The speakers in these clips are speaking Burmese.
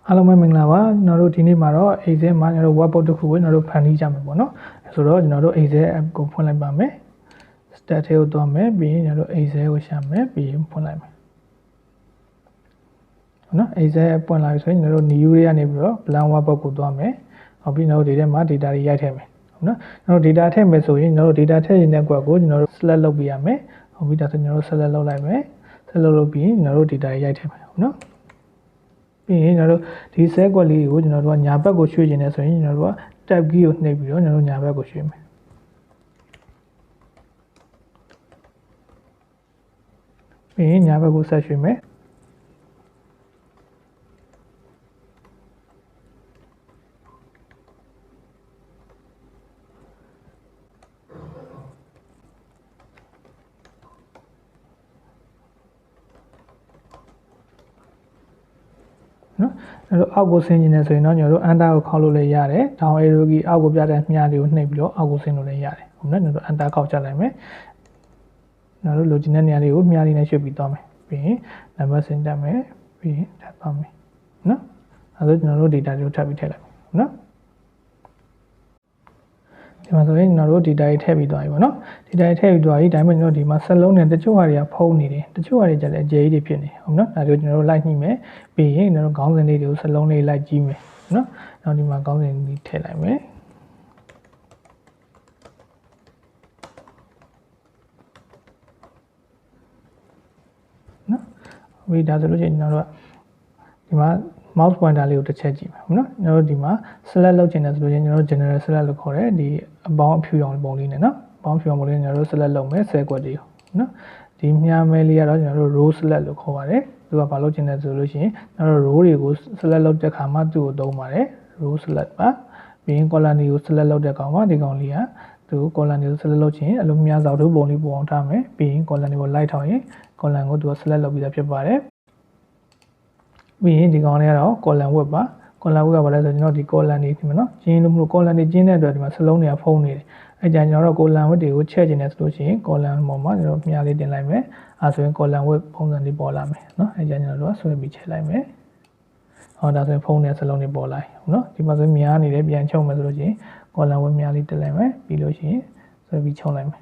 အားလုံးပဲမင်္ဂလာပါကျွန်တော်တို့ဒီနေ့မှာတော့ Excel မှာကျွန်တော်တို့ workbook တစ်ခုကိုကျွန်တော်တို့ဖန်တီးကြမယ်ပေါ့နော်ဆိုတော့ကျွန်တော်တို့ Excel app ကိုဖွင့်လိုက်ပါမယ် start ထဲကိုသွားမယ်ပြီးရင်ကျွန်တော်တို့ Excel ကိုရှာမယ်ပြီးရင်ဖွင့်လိုက်မယ်နော် Excel app ဖွင့်လာပြီဆိုရင်ကျွန်တော်တို့ new တွေကနေပြီးတော့ blank workbook ကိုသွားမယ်နောက်ပြီးကျွန်တော်တို့ဒီထဲမှာ data တွေရိုက်ထည့်မယ်ဟုတ်နော်ကျွန်တော်တို့ data ထည့်မယ်ဆိုရင်ကျွန်တော်တို့ data ထည့်ရင်တဲ့ကွက်ကိုကျွန်တော်တို့ select လုပ်ပြရမယ်ဟုတ်ပြီဒါဆိုကျွန်တော်တို့ select လုပ်လိုက်မယ် select လုပ်ပြီးကျွန်တော်တို့ data တွေရိုက်ထည့်မယ်ဟုတ်နော်ပြီးရင်ကျွန်တော်တို့ဒီ cell ကွက်လေးကိုကျွန်တော်တို့ကညာဘက်ကိုရွှေ့ခြင်းနဲ့ဆိုရင်ကျွန်တော်တို့က tab key ကိုနှိပ်ပြီးတော့ကျွန်တော်တို့ညာဘက်ကိုရွှေ့မယ်ပြီးရင်ညာဘက်ကိုဆက်ရွှေ့မယ်နော်အဲ့တော့အောက်ကိုဆင်းခြင်းနဲ့ဆိုရင်တော့ကျွန်တော်တို့ enter ကိုခောက်လို့လည်းရတယ် down arrow key အောက်ကိုပြတဲ့မြားလေးကိုနှိပ်ပြီးတော့အောက်ကိုဆင်းလို့လည်းရတယ်ဟုတ်နော်ကျွန်တော်တို့ enter ခောက်ချလိုက်မယ်ကျွန်တော်တို့လိုချင်တဲ့နေရာလေးကိုမြားလေးနဲ့ရွှေ့ပြီးသွားမယ်ပြီးရင် number ဆင်းတက်မယ်ပြီးရင်ထပ်သွားမယ်နော်အဲ့ဒါကျွန်တော်တို့ data တွေကိုထပ်ပြီးထည့်လိုက်မယ်နော်ဒီမှာဆိုရင်ကျွန်တော်တို့ data တွေထည့်ပြီးသွားပြီပေါ့နော် data တွေထည့်ပြီးသွားပြီဒါပေမဲ့ကျွန်တော်ဒီမှာဆက်လုံးနဲ့တချို့ဟာတွေကဖုံးနေတယ်တချို့ဟာတွေကျလည်းအကျယ်ကြီးတွေဖြစ်နေဟုတ်နော်ဒါတွေကိုကျွန်တော်တို့လိုက်ညှိမယ်ပြီးရင်ကျွန်တော်တို့ခေါင်းစဉ်လေးတွေကိုဆက်လုံးလေးလိုက်ကြည့်မယ်နော်နောက်ဒီမှာခေါင်းစဉ်လေးထည့်လိုက်မယ်နော်ဝေးဒါဆိုလို့ရှိရင်ကျွန်တော်တို့ကဒီမှာ mouse pointer လေးကိုတစ်ချက်ကြည့်မယ်ဟုတ်နော်ကျွန်တော်တို့ဒီမှာ select လုပ်ချင်တယ်ဆိုလို့ကျွန်တော်တို့ general select လို့ခေါ်တယ်ဒီအပေါင်းအဖြူရောင်ပုံလေးနဲ့နော်အပေါင်းဖြူရောင်ပုံလေးကျွန်တော်တို့ select လုပ်မယ်10ခွက်လေးနော်ဒီမြားမဲလေးကတော့ကျွန်တော်တို့ row select လို့ခေါ်ပါတယ်သူကဘာလုပ်ချင်တယ်ဆိုလို့ရှိရင်ကျွန်တော်တို့ row တွေကို select လုပ်တဲ့အခါမှာသူ့ကိုသုံးပါတယ် row select ပါပြီးရင် column တွေကို select လုပ်တဲ့ကောင်မှာဒီကောင်လေးကသူ column တွေကို select လုပ်ချင်အလုံးမြားစောက်တို့ပုံလေးပုံအောင်ထားမယ်ပြီးရင် column တွေကို လိုက်ထောင်ရင် column ကိုသူက select လုပ်ပြီးသားဖြစ်ပါတယ်ပြီးရင်ဒီကောင်လေးကတော့ column width ပါ column width ကဘာလဲဆိုတော့ကျွန်တော်ဒီ column တွေဒီမှာနော်ကျင်းလို့မလို့ column တွေကျင်းတဲ့အတွက်ဒီမှာစလုံးတွေကဖုံးနေတယ်အဲကြကျွန်တော်တို့ column width တွေကိုချဲ့ကျင်နေဆိုလို့ရှိရင် column ပေါ်မှာကျွန်တော်မြားလေးတင်လိုက်မယ်အဲဆိုရင် column width ပုံစံလေးပေါ်လာမယ်နော်အဲကြကျွန်တော်တို့ကဆွဲပြီးချဲ့လိုက်မယ်ဟောဒါဆိုရင်ဖုံးတဲ့စလုံးတွေပေါ်လာဟုတ်နော်ဒီမှာဆိုရင်မြားနေတယ်ပြန်ချုပ်မယ်ဆိုလို့ရှိရင် column width မြားလေးတင်လိုက်မယ်ပြီးလို့ရှိရင်ဆွဲပြီးချုပ်လိုက်မယ်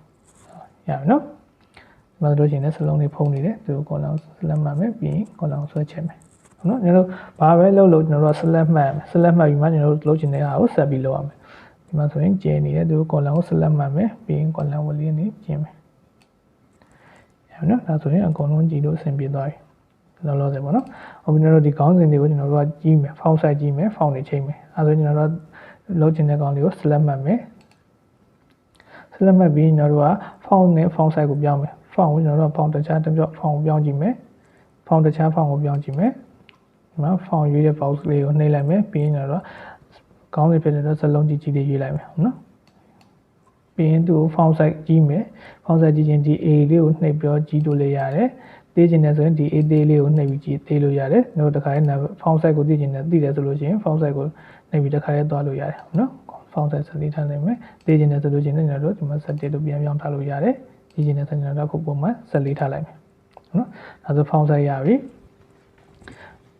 ရပြီနော်ဒီမှာဆိုလို့ရှိရင်စလုံးတွေဖုံးနေတယ်သူ column ဆက်လက်မှတ်မယ်ပြီးရင် column ဆွဲချဲ့မယ်ဟုတ်နော်ကျွန်တော်တို့ဘာပဲလုပ်လို့ကျွန်တော်တို့ select မှတ်ပြီးမှကျွန်တော်တို့လုပ်ချင်တဲ့ဟာကိုဆက်ပြီးလုပ်ရမယ်ဒီမှာဆိုရင်ကျင်းနေတယ်သူ column ကို select မှတ်မယ်ပြီးရင် column ဝလေးနဲ့ကျင်းမယ်ဟုတ်နော်ဒါဆိုရင်အကုန်လုံးကြည့်လို့အဆင်ပြေသွားပြီလောလောဆယ်ပေါ့နော်အခုကျွန်တော်တို့ဒီခေါင်းစဉ်တွေကိုကျွန်တော်တို့ကကြီးမယ် font size ကြီးမယ် font တွေချိန်မယ်အဲဆိုရင်ကျွန်တော်တို့လုပ်ချင်တဲ့ကောင်လေးကို select မှတ်မယ် select မှတ်ပြီးကျွန်တော်တို့က font နဲ့ font size ကိုပြောင်းမယ် font ကိုကျွန်တော်တို့ font တခြားတစ်ပြော့ font ကိုပြောင်းကြည့်မယ် font တခြား font ကိုပြောင်းကြည့်မယ်ဒီမှာ font ရွေးတဲ့ box လေးကိုနှိပ်လိုက်မယ်ပြီးရင်တော့ခေါင်းစဉ်ဖြစ်တဲ့စလုံးကြီးကြီးလေးရွေးလိုက်မယ်ဟုတ်နော်ပြီးရင်သူ့ font size ကြီးမယ် font size ကြီးချင်းဒီ A လေးကိုနှိပ်ပြီးကြီးလို့လည်းရတယ်သိချင်တယ်ဆိုရင်ဒီ A သေးလေးကိုနှိပ်ပြီးကြီးသေးလို့ရတယ်တို့တစ်ခါလေး font size ကိုသိချင်တယ်သိတယ်ဆိုလို့ရှိရင် font size ကိုနှိပ်ပြီးတစ်ခါလေးသွားလို့ရတယ်ဟုတ်နော် font size ဆက်လေးထားနိုင်မယ်သိချင်တယ်ဆိုလို့ရှိရင်ကျွန်တော်တို့ဒီမှာဆက်တစ်လို့ပြန်ပြောင်းထားလို့ရတယ်သိချင်တယ်ဆိုရင်ကျွန်တော်တို့ခုပုံမှန်ဆက်လေးထားလိုက်မယ်ဟုတ်နော်ဒါဆို font size ရပြီ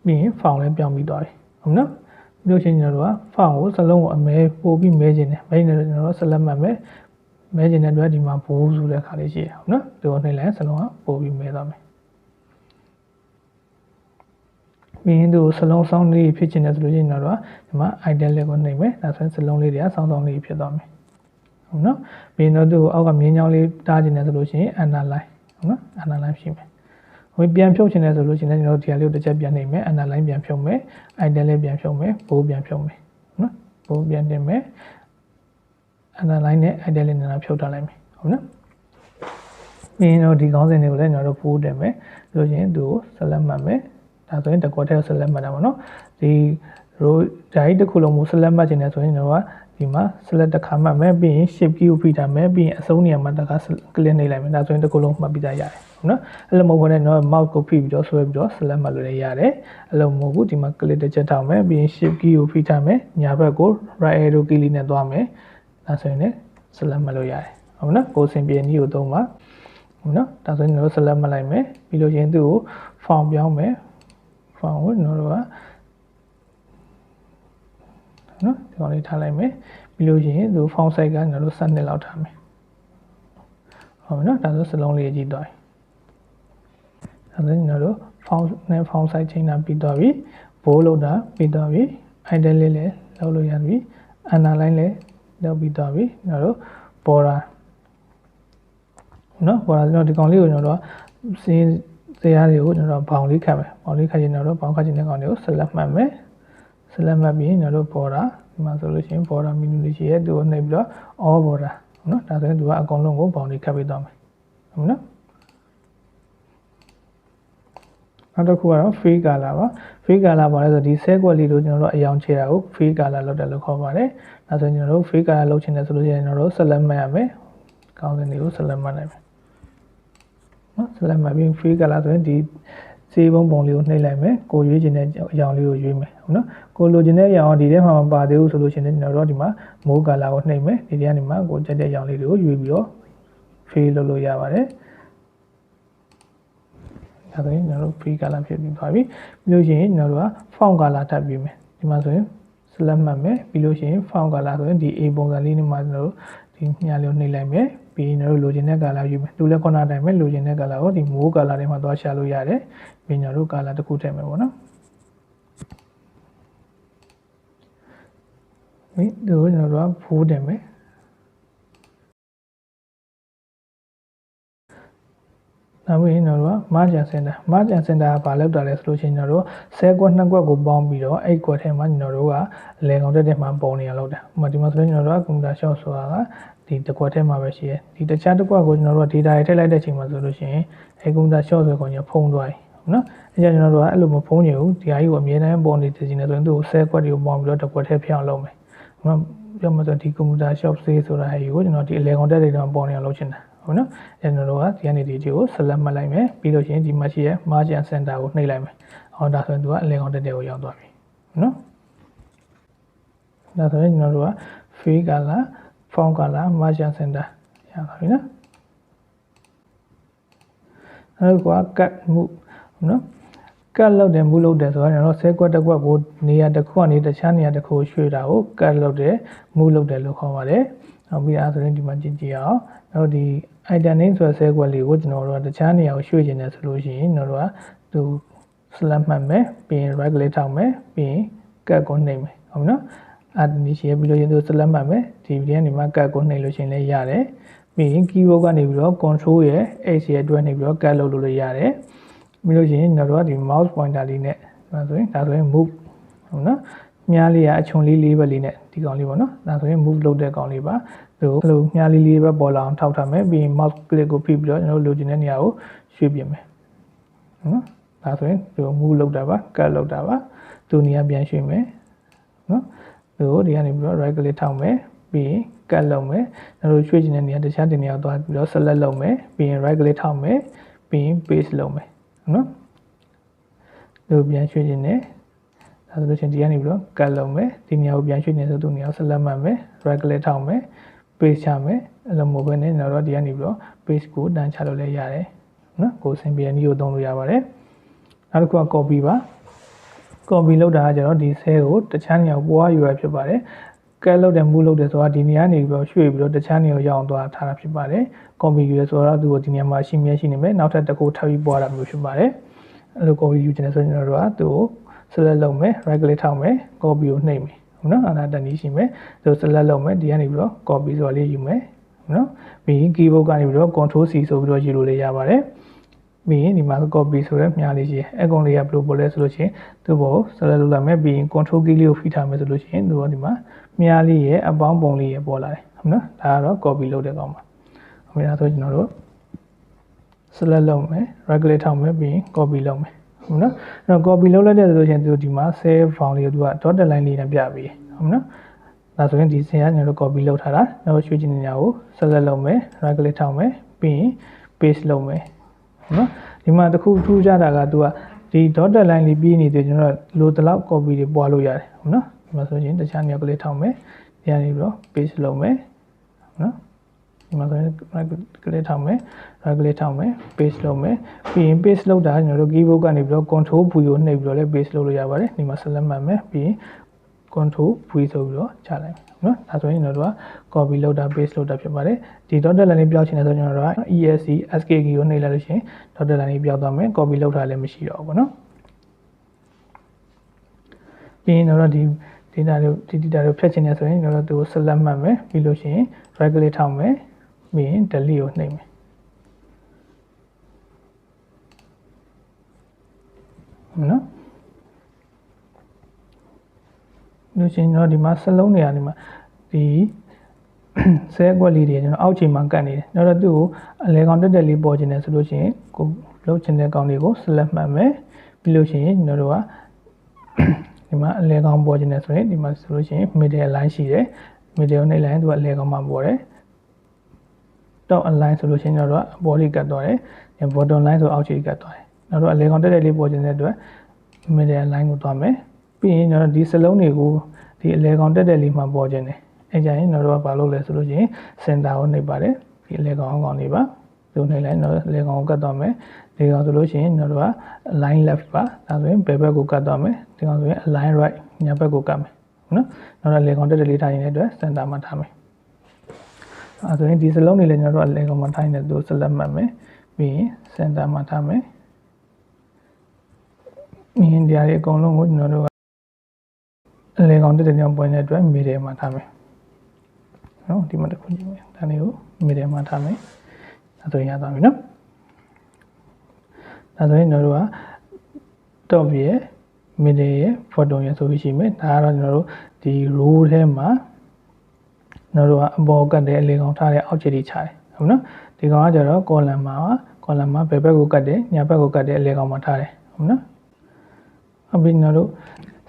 ပြီးရင် font လည်းပြောင်းပြီးသွားပြီဟုတ်နော်ပြီးလို့ရှိရင်ကျွန်တော်တို့က font ကိုစလုံးကိုအမဲပို့ပြီးမဲခြင်းတယ်မဲနေတော့ကျွန်တော်တို့ select မှတ်မယ်မဲခြင်းတဲ့အတွက်ဒီမှာဘိုးဆိုတဲ့ခါလေးရှိတယ်ဟုတ်နော်ဒီကိုနှိပ်လိုက်စလုံးကပို့ပြီးမဲသွားမယ်ပြီးရင်သူစလုံးဆောင်းလေးဖြစ်ခြင်းတယ်ဆိုလို့ရှိရင်တော့ဒီမှာ item လေးကိုနှိပ်မယ်ဒါဆိုရင်စလုံးလေးတွေကဆောင်းလေးဖြစ်သွားမယ်ဟုတ်နော်ပြီးရင်တော့သူ့အောက်ကမြင်းချောင်းလေးတားခြင်းတယ်ဆိုလို့ရှိရင် underline ဟုတ်နော် underline ရှိမယ်ဝင်ပြန်ဖြုတ်ချင်တယ်ဆိုလို့ရှိရင်ကျွန်တော်တို့ဒီဟာလေးကိုတစ်ချက်ပြန်နှိပ်မယ် underline ပြန်ဖြုတ်မယ် item လေးပြန်ဖြုတ်မယ်ဘိုးပြန်ဖြုတ်မယ်နော်ဘိုးပြန်တင်မယ် underline နဲ့ item လေးနဲ့ဖြုတ်ထားလိုက်မယ်ဟုတ်နော်ပြီးရင်တော့ဒီခေါင်းစဉ်တွေကိုလည်းကျွန်တော်တို့ဘိုးတင်မယ်ဆိုရင်သူကို select မှတ်မယ်ဒါဆိုရင်တကွက်ထဲကို select မှတ်တာပေါ့နော်ဒီ row ဓာတ်တစ်ခုလုံးကို select မှတ်ချင်တယ်ဆိုရင်ကျွန်တော်ကဒီမှာ select တစ်ခါမှတ်မယ်ပြီးရင် shift key ကိုဖိထားမယ်ပြီးရင်အဆုံးနေရာမှာတစ်ခါ click နှိပ်လိုက်မယ်ဒါဆိုရင်တစ်ခုလုံးမှတ်ပြီးသားရတယ်ဟုတ်နော်အဲ့လိုမဟုတ်ဘဲနဲ့တော့ mouse ကိုဖိပြီးတော့ဆွဲပြီးတော့ select မှတ်လို့လည်းရတယ်အဲ့လိုမဟုတ်ဘူးဒီမှာ click တစ်ချက်ထောက်မယ်ပြီးရင် shift key ကိုဖိထားမယ်ညာဘက်ကို right arrow key လေးနဲ့သွားမယ်ဒါဆိုရင်လည်း select မှတ်လို့ရတယ်ဟုတ်နော်ကိုယ်စင်ပြေနည်းကိုသုံးပါဟုတ်နော်ဒါဆိုရင်ကျွန်တော် select မှတ်လိုက်မယ်ပြီးလို့ချင်းသူ့ကို font ပြောင်းမယ် font ကိုကျွန်တော်တို့က နော်ဒီကောင်လေးထားလိုက်မယ်ပြီးလို့ရှိရင်သူ font size ကကျွန်တော်တို့12လောက်ထားမယ်ဟုတ်ပြီနော်ဒါဆိုစလုံးလေးကြည့်သွားပြီအဲဒါကျွန်တော်တို့ font နဲ့ font size ချိန်တာပြီးသွားပြီ bold လောက်တာပြီးသွားပြီ italic လေးလည်းလုပ်လို့ရပြီ underline လည်းလုပ်ပြီးသွားပြီကျွန်တော်တို့ border နော် border ကျွန်တော်ဒီကောင်လေးကိုကျွန်တော်တို့စင်းတရားတွေကိုကျွန်တော်တို့ဘောင်လေးခတ်မယ်ဘောင်လေးခတ်ရင်ကျွန်တော်တို့ဘောင်ခတ်ခြင်းတဲ့ကောင်လေးကို select မှတ်မယ် select မှတ်ပြီးကျွန်တော်တို့ border ဒီမှာဆိုလို့ရှိရင် border menu လေးရှိရဲသူကိုနှိပ်ပြီးတော့ all border နော်ဒါဆိုရင်သူကအကုန်လုံးကိုဘောင်လေးခတ်ပေးသွားမယ်ဟုတ်နော်နောက်တစ်ခုကတော့ free color ပါ free color ပါလဲဆိုဒီ set ကွက်လေးတို့ကျွန်တော်တို့အယောင်ချေတာကို free color လောက်တယ်လို့ခေါ်ပါတယ်ဒါဆိုရင်ကျွန်တော်တို့ free color လောက်ချင်တယ်ဆိုလို့ရှိရင်ကျွန်တော်တို့ select မှတ်ရမယ်ကောင်းတဲ့နေကို select မှတ်နိုင်မယ်နော် select မှတ်ပြီး free color ဆိုရင်ဒီစေးပုံလေးကိုနှိပ်လိုက်မယ်ကိုရွေးချင်တဲ့အယောင်လေးကိုရွေးမယ်ဟုတ်နော်ကိုလိုချင်တဲ့အယောင်ဒီထဲမှာမပါသေးဘူးဆိုလို့ရှိရင်ကျွန်တော်တို့ဒီမှာ more color ကိုနှိပ်မယ်ဒီထဲကနေမှကိုကြက်တဲ့အယောင်လေးတွေကိုရွေးပြီးတော့ free လုပ်လို့ရပါတယ်ဒါဆိုရင်ကျွန်တော်တို့ free color ဖြစ်ပြီးသွားပြီပြီးလို့ရှိရင်ကျွန်တော်တို့က font color ထပ်ပြီးမယ်ဒီမှာဆိုရင် select မှတ်မယ်ပြီးလို့ရှိရင် font color ဆိုရင်ဒီ A ပုံစံလေးနဲ့မှကျွန်တော်တို့ဒီညလေးကိုနှိပ်လိုက်မယ်ပြီးရင်ကျွန်တော်တို့လိုချင်တဲ့ color ယူမယ်သူလည်းခုနတိုင်းပဲလိုချင်တဲ့ color ကိုဒီ more color တွေမှာသွားရှာလို့ရတယ်ပြီးကျွန်တော်တို့ color တစ်ခုထည့်မယ်ပေါ့နော်ဒီတို့ကျွန်တော်တို့ကဖိုးတင်မယ်နောက်ပြီးကျွန်တော်တို့က margin center ကဘာလောက်တာလဲဆိုလို့ရှိရင်ကျွန်တော်တို့10ကွက်2ကွက်ကိုပေါင်းပြီးတော့အဲ့ကွက်ထဲမှာကျွန်တော်တို့ကအလဲကောင်တက်မှာပုံနေရလောက်တာဥပမာဒီမှာဆိုရင်ကျွန်တော်တို့က computer shop ဆိုတာကဒီတစ်ကွက်ထဲမှာပဲရှိရဲဒီတခြားတစ်ကွက်ကိုကျွန်တော်တို့က data တွေထည့်လိုက်တဲ့အချိန်မှာဆိုလို့ရှိရင်အဲ့ computer shop ဆိုကောင်ကြီးဖုံးသွားပြီနော်အဲ့ကြောင့်ကျွန်တော်တို့ကအဲ့လိုမဖုံးချင်ဘူးဒီဟာကြီးကိုအမြဲတမ်းပုံနေတည်နေဆိုရင်သူ့ကို10ကွက်တွေကိုပေါင်းပြီးတော့တစ်ကွက်ထဲဖျောင်းလုပ်မယ်ပြောမှဆိုဒီ computer shop ဆေးဆိုတာဟဲ့ကိုကျွန်တော်ဒီအလဲကောင်တက်တွေတော့ပုံနေအောင်လုပ်ချင်တာဟုတ်နော်ကျွန်တော်တို့ကဒီကနေဒီကို select မှတ်လိုက်မယ်ပြီးလို့ရှိရင်ဒီမှာရှိရဲ margin center ကိုနှိပ်လိုက်မယ်ဟောဒါဆိုရင်သူကအလဲကောင်တက်တွေကိုရောက်သွားပြီနော်ဒါဆိုရင်ကျွန်တော်တို့က free color font color margin center ရပါပြီနော်အဲ့ဒါက cut move နော် cut လုပ်တယ် move လုပ်တယ်ဆိုတော့ကျွန်တော်10ကွက်တစ်ကွက်ကိုနေရာတစ်ခုကနေတခြားနေရာတစ်ခုကိုရွှေ့တာကို cut လုပ်တယ် move လုပ်တယ်လို့ခေါ်ပါတယ်နောက်ပြီးအားဆိုရင်ဒီမှာကြည့်ကြည့်အောင်နောက်ဒီ item name ဆိုတဲ့10ကွက်လေးကိုကျွန်တော်တို့ကတခြားနေရာကိုရွှေ့ချင်တယ်ဆိုလို့ရှိရင်ကျွန်တော်တို့ကသူ select မှတ်မယ်ပြီးရင် right click ထောက်မယ်ပြီးရင် cut ကိုနှိပ်မယ်ဟုတ်နော်အဲ့ဒီရှိရပြီးလို့ရင်သူ select မှတ်မယ်ဒီဗီဒီယိုကနေမှ cut ကိုနှိပ်လို့ရှိရင်လည်းရတယ်ပြီးရင် keyboard ကနေပြီးတော့ control ရဲ့ H ရဲ့အတွက်နေပြီးတော့ cut လုပ်လို့ရတယ်ပြီးလို့ရှိရင်ကျွန်တော်တို့ကဒီ mouse pointer လေးနဲ့ဒါဆိုရင် move ဟုတ်နော်မြားလေးကအချုံလေး၄ဘက်လေးနဲ့ဒီကောင်လေးပေါ့နော်ဒါဆိုရင် move လုပ်တဲ့ကောင်လေးပါသူ့လိုမြားလေး၄ဘက်ပေါ်လာအောင်ထောက်ထားမယ်ပြီးရင် mouse click ကိုဖိပြီးတော့ကျွန်တော်တို့လိုချင်တဲ့နေရာကိုရွှေ့ပြမယ်ဟုတ်နော်ဒါဆိုရင်သူ move လုပ်တာပါ cut လုပ်တာပါသူနေရာပြန်ရွှေ့မယ်နော်သူဒီကနေပြီးတော့ right click ထောက်မယ်ပြီးရင် cut လုပ်မယ်ကျွန်တော်တို့ရွှေ့ချင်တဲ့နေရာတခြားတင်နေရာကိုသွားပြီးတော့ select လုပ်မယ်ပြီးရင် right click ထောက်မယ်ပြီးရင် paste လုပ်မယ်နော်သူပြန်ရွှေ့ချင်တယ်ဒါဆိုလို့ချင်းဒီကနေပြီးတော့ cut လုပ်မယ်ဒီနေရာကိုပြန်ရွှေ့နေဆိုသူနေရာကို select မှတ်မယ် right click ထောက်မယ် paste ချမယ်အဲ့လိုမျိုးပဲနဲ့ကျွန်တော်တို့ဒီကနေပြီးတော့ paste ကိုတန်းချလို့လည်းရတယ်နော်ကိုစင်ပြန်ဒီကိုသုံးလို့ရပါတယ်နောက်တစ်ခုက copy ပါ copy လုပ်တာကကျတော့ဒီ cell ကိုတခြားနေရာကိုပွားယူရဖြစ်ပါတယ် cut လုပ်တယ် move လုပ်တယ်ဆိုတာဒီနေရာနေပြီးတော့ရွှေ့ပြီးတော့တခြားနေရာကိုရောက်အောင်သွားထားတာဖြစ်ပါတယ် copy ယူရဆိုတော့သူကိုဒီနေရာမှာရှိမြဲရှိနေမယ်နောက်ထပ်တစ်ခုထပ်ပြီးပွားတာမျိုးဖြစ်ပါတယ်အဲ့လို copy ယူချင်တယ်ဆိုရင်ကျွန်တော်တို့ကသူ့ကို select လုပ်မယ် right click ထောက်မယ် copy ကိုနှိပ်မယ်ဟုတ်နော်အဲ့ဒါတနည်းရှိမယ်သူ select လုပ်မယ်ဒီကနေပြီးတော့ copy ဆိုတာလေးယူမယ်ဟုတ်နော်ပြီးရင် keyboard ကနေပြီးတော့ control C ဆိုပြီးတော့ယူလို့လည်းရပါတယ်ပြီးရင်ဒီမှာ copy ဆိုတဲ့မြားလေးရှိတယ်အကောင်လေးကဘယ်လိုပေါ်လဲဆိုလို့ရှိရင်သူ့ဘော select လုပ်လိုက်မယ်ပြီးရင် control key လေးကိုဖိထားမယ်ဆိုလို့ရှိရင်သူကဒီမှာမြားလေးရဲ့အပေါင်းပုံလေးရဲ့ပေါ်လာတယ်ဟုတ်နော်ဒါကတော့ copy လုပ်တဲ့ကောင်ပါဟုတ်ပြီဒါဆိုကျွန်တော်တို့ select လုပ်မယ် right click ထောက်မယ်ပြီးရင် copy လုပ်မယ်ဟုတ်နော်အဲ့တော့ copy လုပ်လိုက်တဲ့ဆိုလို့ရှိရင်သူဒီမှာ save file လေးကိုသူက dotted line လေးနဲ့ပြပေးဟုတ်နော်ဒါဆိုရင်ဒီဆင်ကကျွန်တော်တို့ copy လုပ်ထားတာနောက်ရွှေ့ချင်တဲ့နေရာကို select လုပ်မယ် right click ထောက်မယ်ပြီးရင် paste လုပ်မယ်ဟုတ်နော်ဒီမှာတစ်ခုထူးခြားတာကသူကဒီ dotted line လေးပြီးနေတယ်ကျွန်တော်တို့လိုတလောက် copy တွေပွားလို့ရတယ်ဟုတ်နော်ဒီမှာဆိုရင်တခြားနေရာကလေးထောက်မယ်ဒီကနေပြီးတော့ paste လုပ်မယ်ဟုတ်နော်ဒီမှာဆိုရင် right click ထောက်မယ် right click ထောက်မယ် paste လုပ်မယ်ပြီးရင် paste လုပ်တာကျွန်တော်တို့ keyboard ကနေပြီးတော့ control V ကိုနှိပ်ပြီးတော့လည်း paste လုပ်လို့ရပါတယ်ဒီမှာ select မှတ်မယ်ပြီးရင် control v ဆိုပြီးတော့ချလိုက်နော်ဒါဆိုရင်ကျွန်တော်တို့က copy လုပ်တာ paste လုပ်တာဖြစ်ပါတယ်ဒီ dotted line လေးပြောင်းချင်တယ်ဆိုကျွန်တော်တို့က esc sk key ကိုနှိပ်လိုက်လို့ရှိရင် dotted line လေးပြောင်းသွားမယ် copy လုပ်တာလည်းမရှိတော့ဘူးပေါ့နော်ပြီးရင်တော့ဒီ data တွေဖြတ်ချင်တယ်ဆိုရင်ကျွန်တော်တို့သူကို select မှတ်မယ်ပြီးလို့ရှိရင် right click ထောက်မယ်ပြီးရင် delete ကိုနှိပ်မယ်နော်လို့ရှိရင်တော့ဒီမှာစလုံးနေရာဒီမှာဒီဆဲကွက်လေးတွေကျွန်တော်အောက်ခြေမှာကတ်နေတယ်နောက်တော့သူ့ကိုအလဲကောင်တက်တက်လေးပေါ်ချင်တယ်ဆိုလို့ရှိရင်ကိုလှုပ်ချင်တဲ့ကောင်တွေကို select မှတ်မယ်ပြီးလို့ရှိရင်ကျွန်တော်တို့ကဒီမှာအလဲကောင်ပေါ်ချင်တယ်ဆိုရင်ဒီမှာဆိုလို့ရှိရင် middle line ရှိတယ် middle နဲ့ line သူကအလဲကောင်မှာပေါ်တယ် top align ဆိုလို့ရှိရင်ကျွန်တော်တို့ကအပေါ်လေးကတ်သွားတယ် bottom line ဆိုအောက်ခြေကတ်သွားတယ်နောက်တော့အလဲကောင်တက်တက်လေးပေါ်ချင်တဲ့အတွက် middle line ကိုသွားမယ်ပြီးရင်ကျွန်တော်ဒီစလုံးတွေကိုဒီအလဲကောင်တက်တက်လေးမှာပေါ်ခြင်းတယ်အဲကြရင်ကျွန်တော်တို့ကဘာလုပ်လဲဆိုလို့ရှိရင် center ကိုနှိပ်ပါတယ်ဒီအလဲကောင်နေပါသူနှိပ်လိုက်တော့အလဲကောင်ကိုကတ်သွားမယ်ဒီကောင်ဆိုလို့ရှိရင်ကျွန်တော်တို့က line left ပါဒါဆိုရင်ဘယ်ဘက်ကိုကတ်သွားမယ်ဒီကောင်ဆိုရင် line right ညာဘက်ကိုကတ်မယ်နော်နောက်တော့အလဲကောင်တက်တက်လေးထားရင်လည်းအတွက် center မှာထားမယ်အဲဆိုရင်ဒီစလုံးတွေလည်းကျွန်တော်တို့အလဲကောင်မှာထားရင်လည်းသူ select မှတ်မယ်ပြီးရင် center မှာထားမယ်မြင်တရားတွေအကုန်လုံးကိုကျွန်တော်တို့အလဲကောင်တက်တက်ကြောင့်ပွင့်တဲ့အတွက် middle မှာထားမယ်နော်ဒီမှာတစ်ခုကြည့်မယ်ဒါလေးကို middle မှာထားမယ်ဒါဆိုရင်ရသွားပြီနော်ဒါဆိုရင်ကျွန်တော်တို့က top ရဲ့ middle ရဲ့ bottom ရဲ့ဆိုပြီးရှိမယ်ဒါကတော့ကျွန်တော်တို့ဒီ row ထဲမှာကျွန်တော်တို့ကအပေါ်ကတ်တဲ့အလဲကောင်ထားတဲ့အောက်ခြေတွေချတယ်ဟုတ်နော်ဒီကောင်ကကျတော့ column မှာဘယ်ဘက်ကိုကတ်တယ်ညာဘက်ကိုကတ်တဲ့အလဲကောင်မှာထားတယ်ဟုတ်နော်အပြင်ကျွန်တော်တို့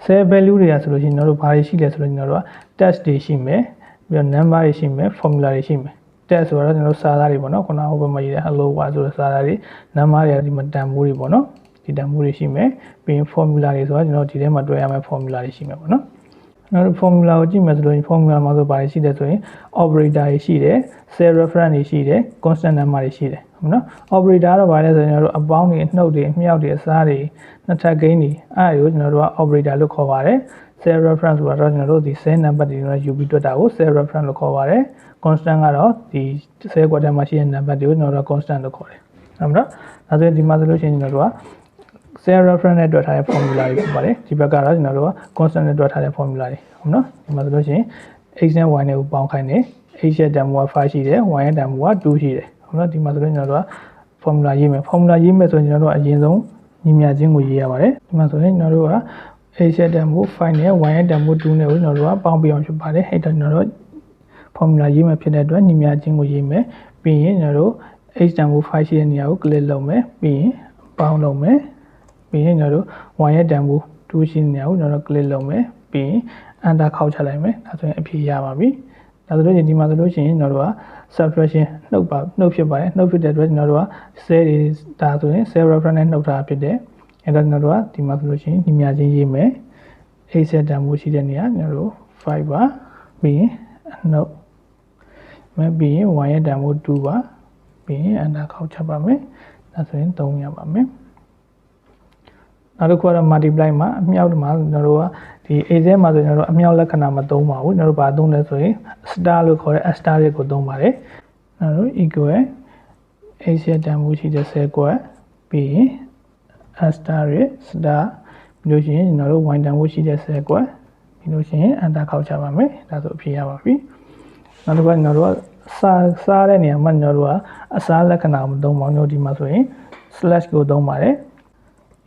cell value တွေကဆိုလို့ရှိရင်ကျွန်တော်တို့ဘာတွေရှိလဲဆိုတော့ကျွန်တော်တို့က text တွေရှိမယ်ပြီးတော့ number တွေရှိမယ် formula တွေရှိမယ် text ဆိုတော့ကျွန်တော်တို့စာသားတွေပေါ့နော်ခုနကဟိုဘက်မှာရေးတဲ့ hello world ဆိုတဲ့စာသားတွေ number တွေကဒီမှာတန်ဖိုးတွေပေါ့နော်ဒီတန်ဖိုးတွေရှိမယ်ပြီးရင် formula တွေဆိုတော့ကျွန်တော်ဒီထဲမှာတွေ့ရမယ့် formula တွေရှိမယ်ပေါ့နော်နောက် formula ကိုကြည့်မယ်ဆိုလို့ formula မှာဆိုဘာတွေရှိလဲဆိုရင် operator တွေရှိတယ် cell reference တွေရှိတယ် constant number တွေရှိတယ်ဟုတ်နော် operator ကတော့ဘာလဲဆိုရင်ကျွန်တော်တို့အပေါင်းတွေအနှုတ်တွေအမြောက်တွေအစားတွေနှစ်ထပ်ကိန်းတွေအဲ့ဒါကိုကျွန်တော်တို့က operator လို့ခေါ်ပါတယ် cell reference ဆိုတာတော့ကျွန်တော်တို့ဒီ cell number တွေယူပြီးတွက်တာကို cell reference လို့ခေါ်ပါတယ် constant ကတော့ဒီ cell ကွက်ထဲမှာရှိတဲ့ number တွေကိုကျွန်တော်တို့ constant လို့ခေါ်တယ်ဟုတ်မလားဒါဆိုရင်ဒီမှာဆိုလို့ရှိရင်ကျွန်တော်တို့က cell reference နဲ့တွက်ထားတဲ့ formula တွေဖြစ်ပါတယ်ဒီဘက်ကတော့ကျွန်တော်တို့က constant နဲ့တွက်ထားတဲ့ formula တွေဟုတ်နော်ဒီမှာဆိုလို့ရှိရင် x နဲ့ y နဲ့ကိုပေါင်းခိုင်းတယ် x ရဲ့တန်ဖိုးက5ရှိတယ် y ရဲ့တန်ဖိုးက2ရှိတယ်ဟုတ်နော်ဒီမှာဆိုလို့ကျွန်တော်တို့က formula ရေးမယ် formula ရေးမယ်ဆိုရင်ကျွန်တော်တို့အရင်ဆုံးညီမျှခြင်းကိုရေးရပါတယ်ဒီမှာဆိုရင်ကျွန်တော်တို့က x ရဲ့တန်ဖိုး5နဲ့ y ရဲ့တန်ဖိုး2နဲ့ကိုကျွန်တော်တို့ကပေါင်းပြအောင်ဖြစ်ပါတယ်အဲ့တော့ကျွန်တော်တို့ formula ရေးမယ်ဖြစ်တဲ့အတွက်ညီမျှခြင်းကိုရေးမယ်ပြီးရင်ကျွန်တော်တို့ x တန်ဖိုး5ရှိတဲ့နေရာကို click လုပ်မယ်ပြီးရင်ပေါင်းလုပ်မယ်ပြီးရင်ကျွန်တော်တို့ y ရဲ့တန်ဖိုး2ရှိတဲ့နေရာကိုကျွန်တော်တို့ click လုပ်မယ်ပြီးရင် enter ခောက်ချလိုက်မယ်ဒါဆိုရင်အဖြေရပါပြီဒါဆိုလို့ဒီမှာဆိုလို့ရှိရင်ကျွန်တော်တို့က subtraction နှုတ်ဖြစ်ပါတယ်နှုတ်ဖြစ်တဲ့အတွက်ကျွန်တော်တို့က cell တွေဒါဆိုရင် cell reference နဲ့နှုတ်ထားဖြစ်တယ်အဲ့တော့ကျွန်တော်တို့ကဒီမှာဆိုလို့ရှိရင်ညီမျှခြင်းရေးမယ် x ရဲ့တန်ဖိုးရှိတဲ့နေရာကျွန်တော်တို့5ပါပြီးရင်နှုတ်မယ်ပြီးရင် y ရဲ့တန်ဖိုး2ပါပြီးရင် enter ခောက်ချပါမယ်ဒါဆိုရင်3ရပါမယ်နောက်တစ်ခုကတော့ multiply မှာအမြောက်မှာကျွန်တော်တို့ကဒီ a မှာဆိုကျွန်တော်တို့အမြောက်လက္ခဏာမသုံးပါဘူးကျွန်တော်တို့ဘာသုံးလဲဆိုရင် star လို့ခေါ်တဲ့ star တွေကိုသုံးပါတယ်ကျွန်တော်တို့ equal x ရဲ့တန်ဖိုးရှိတဲ့10ကွက်ပြီးရင် star ရဲ့ star ပြီးလို့ရှိရင်ကျွန်တော်တို့ y တန်ဖိုးရှိတဲ့10ကွက်ပြီးလို့ရှိရင် enter ခောက်ချပါမယ်ဒါဆိုအဖြေရပါပြီနောက်တစ်ခုကျွန်တော်တို့ကစားတဲ့နေရာမှာကျွန်တော်တို့ကအစားလက္ခဏာမသုံးပါဘူးဒီမှာဆိုရင် slash ကိုသုံးပါတယ်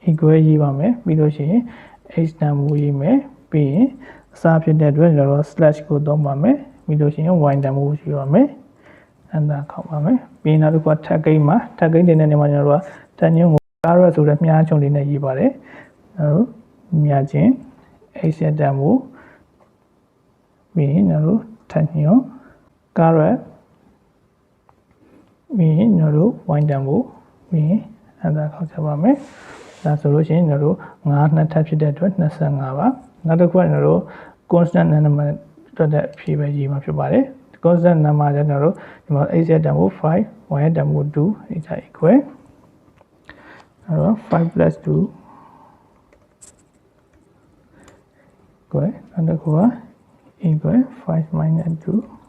equal ရေးပါမယ်ပြီးလို့ရှိရင် x တန်ဖိုးရေးမယ်ပြီးရင်အစားဖြစ်တဲ့အတွက်ကျွန်တော်တို့ slash ကိုသုံးပါမယ်ပြီးလို့ရှိရင် y တန်ဖိုးရှိပါမယ် enter ခောက်ပါမယ်ပြီးနောက်တစ်ခုက ထပ်ကိန်းမှာထပ်ကိန်းတင်တဲ့နေရာမှာကျွန်တော်တို့ကတန်ညွန့်ကို caret ဆိုတဲ့မြားချုံလေးနဲ့ရေးပါတယ်ကျွန်တော်တို့မြားချင်း x ရဲ့တန်ဖိုးပြီးရင်ကျွန်တော်တို့ထပ်ညွန့် caret ပြီးရင်ကျွန်တော်တို့ y တန်ဖိုးပြီးရင် enter ခောက်ချပါမယ်ဒါဆိုလို့ရှိရင်ကျွန်တော်တို့9နှစ်ထပ်ဖြစ်တဲ့အတွက်25ပါနောက်တစ်ခုကကျွန်တော်တို့ constant number အတွက်တဲ့ဖြေပဲရေးမှာဖြစ်ပါတယ် constant number ကျွန်တော်တို့ဒီမှာ x ရဲ့တန်ဖိုး5 y ရဲ့တန်ဖိုး2 x equal အဲ့တော့5 + 2 equal နောက်တစ်ခုက equal 5 minus 2